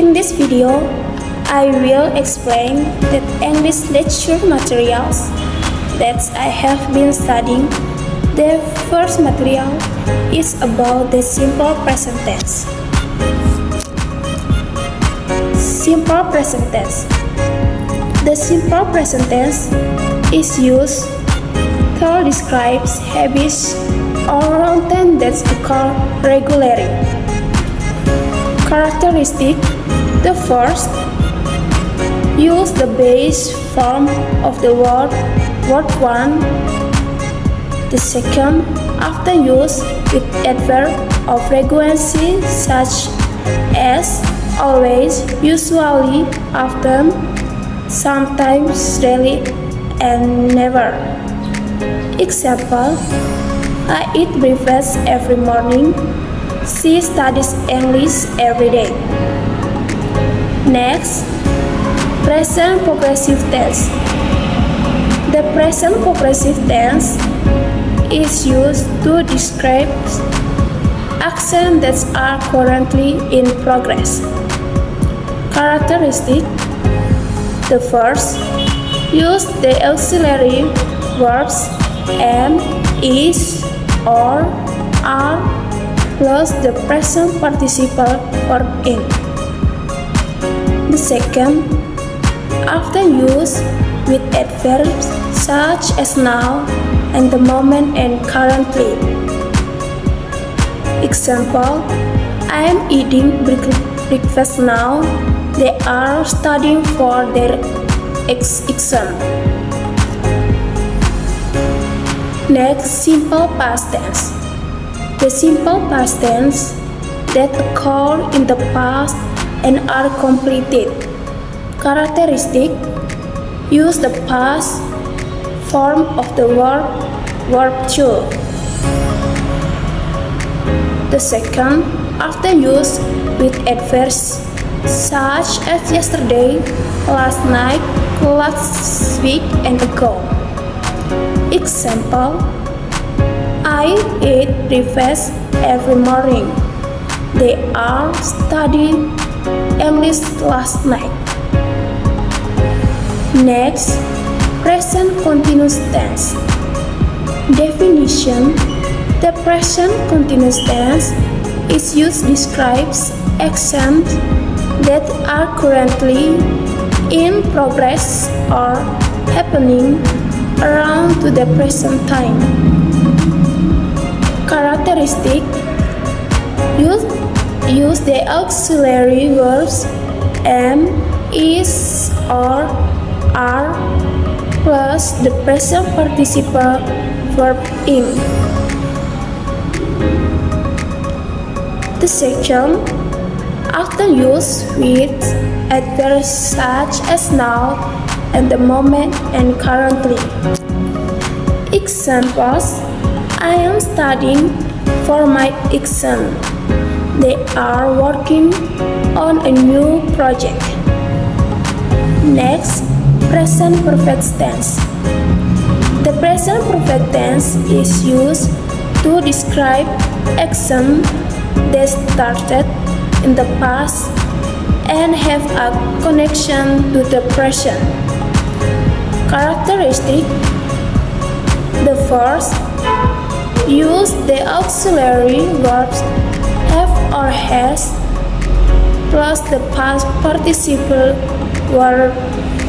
In this video, I will explain the English lecture materials that I have been studying. The first material is about the simple present tense. Simple present tense. The simple present tense is used to describe habits or routine that occur regularly. Characteristic. The first, use the base form of the word one. The second, often used with adverb of frequency such as always, usually, often, sometimes, rarely, and never. Example, I eat breakfast every morning. She studies English every day. Next, present progressive tense. The present progressive tense is used to describe actions that are currently in progress. Characteristic. The first, use the auxiliary verbs am, is, or, are, plus the present participle verb in. The second, often used with adverbs such as now and the moment and currently. Example, I am eating breakfast now. They are studying for their exam. Next, simple past tense. The simple past tense that occur in the past and are completed. Characteristic. Use the past form of the verb to. The second, often used with adverbs such as yesterday, last night, last week, and ago. Example, I eat breakfast every morning. They are studying English last night. Next, present continuous tense. Definition. The present continuous tense is used to describe actions that are currently in progress or happening around to the present time. Characteristic. Use the auxiliary verbs am, is, or, are, plus the present participle verb in. The second, often used with adverbs such as now and the moment and currently. Examples, I am studying for my exam. They are working on a new project. Next, present perfect tense. The present perfect tense is used to describe actions that started in the past and have a connection to the present. Characteristic. The first, use the auxiliary verbs have or has plus the past participle verb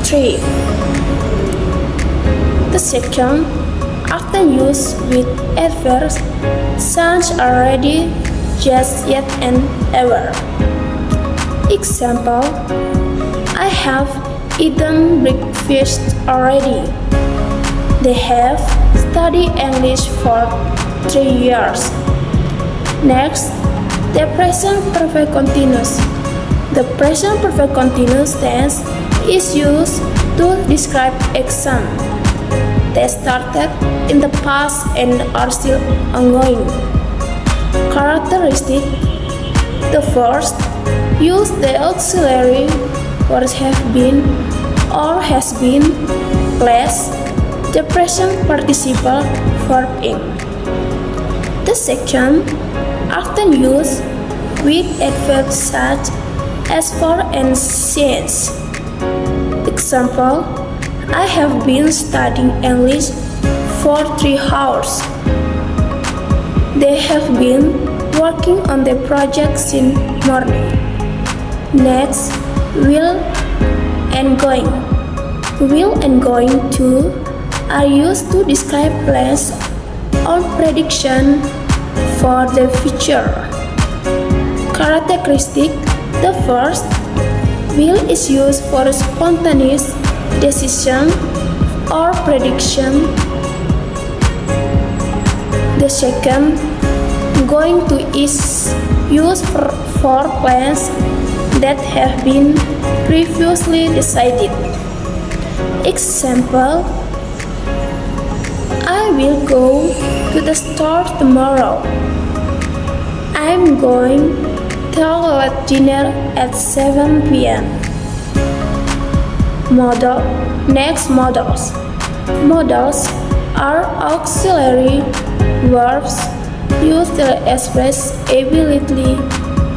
3. The second, often used with adverbs such as already, just, yet, and ever. Example, I have eaten breakfast already. They have studied English for 3 years. Next, the present perfect continuous. The present perfect continuous tense is used to describe actions that started in the past and are still ongoing. Characteristic. The first, use the auxiliary verbs have been or has been plus the present participle verb in. The second, often used with adverbs such as for and since. Example, I have been studying English for 3 hours. They have been working on the project since morning. Next, will and going. Will and going to are used to describe plans or prediction for the future. Characteristic: the first, will is used for spontaneous decision or prediction. The second, going to is used for plans that have been previously decided. Example, I will go to the store tomorrow. I'm going to have dinner at 7 p.m. Next, modals. Modals are auxiliary verbs used to express ability,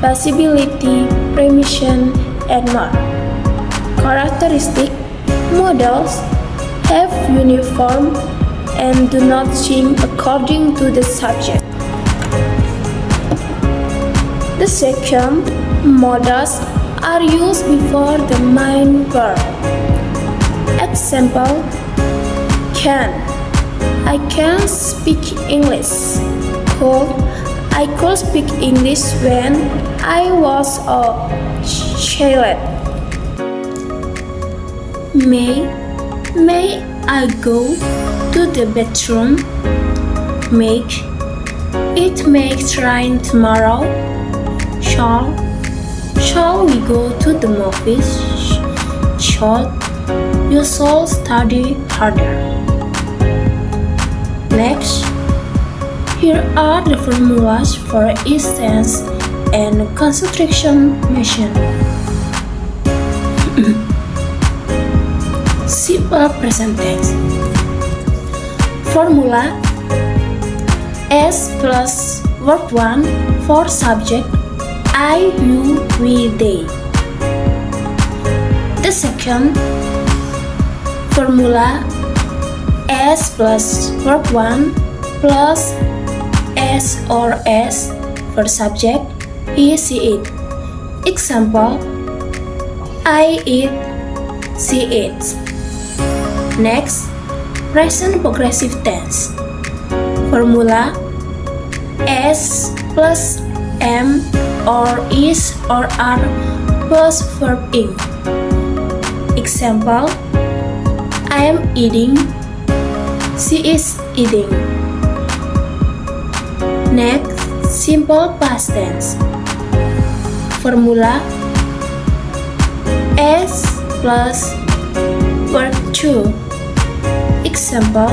possibility, permission, and more. Characteristic: modals have uniform and do not change according to the subject. The second, modals are used before the main verb. Example, can. I can speak English. Could. I could speak English when I was a child. May I go to the bathroom? Make. It may rain tomorrow. Shall we go to the movies? Should. You shall study harder. Next, here are the formulas for each tense and construction mentioned. Simple present tense. Formula: S plus verb 1 for subject I, you, we, they. The second formula: S plus verb 1 plus S or S for subject he, she, it. Example, I eat, she eats. Next, present progressive tense. Formula: S plus am or is or are plus verb ing. Example, I am eating, she is eating. Next, simple past tense. Formula: S plus verb 2. Example,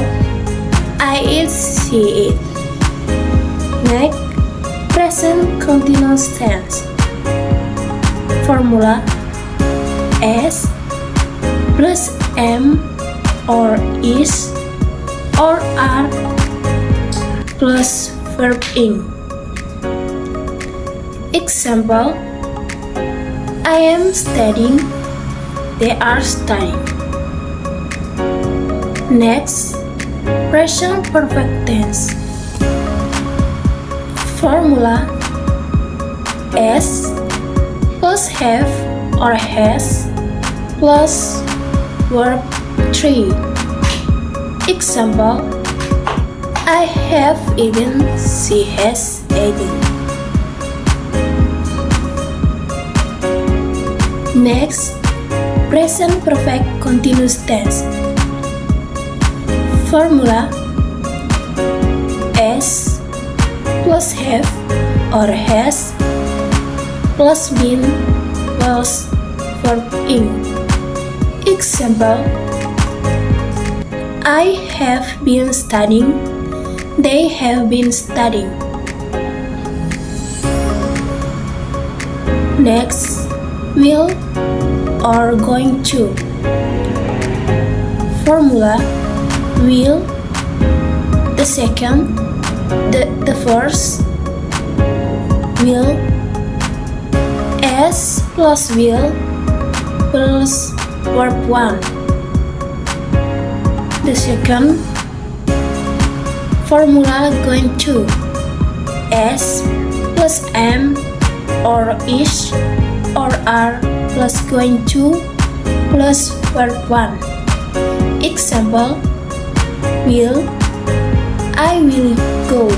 I eat, she eat. Next, present continuous tense. Formula: S plus am or is or are plus verb ing. Example, I am studying, they are studying. Next, present perfect tense. Formula: S plus have or has plus verb 3. Example, I have eaten, she has eaten. Next, present perfect continuous tense. Formula: S plus have or has plus been plus verb ing. Example, I have been studying, they have been studying. Next, will or going to. Formula: will, the second, the first, will, S plus will plus verb 1. The second formula going to S plus am or is or are plus going to plus verb 1. Example, will, I will go.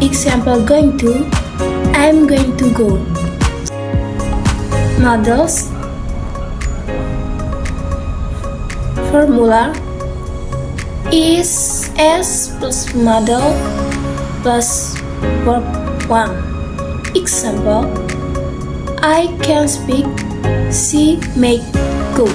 Example going to, I'm going to go. Models formula is S plus model plus verb 1. Example, I can speak, she make, go.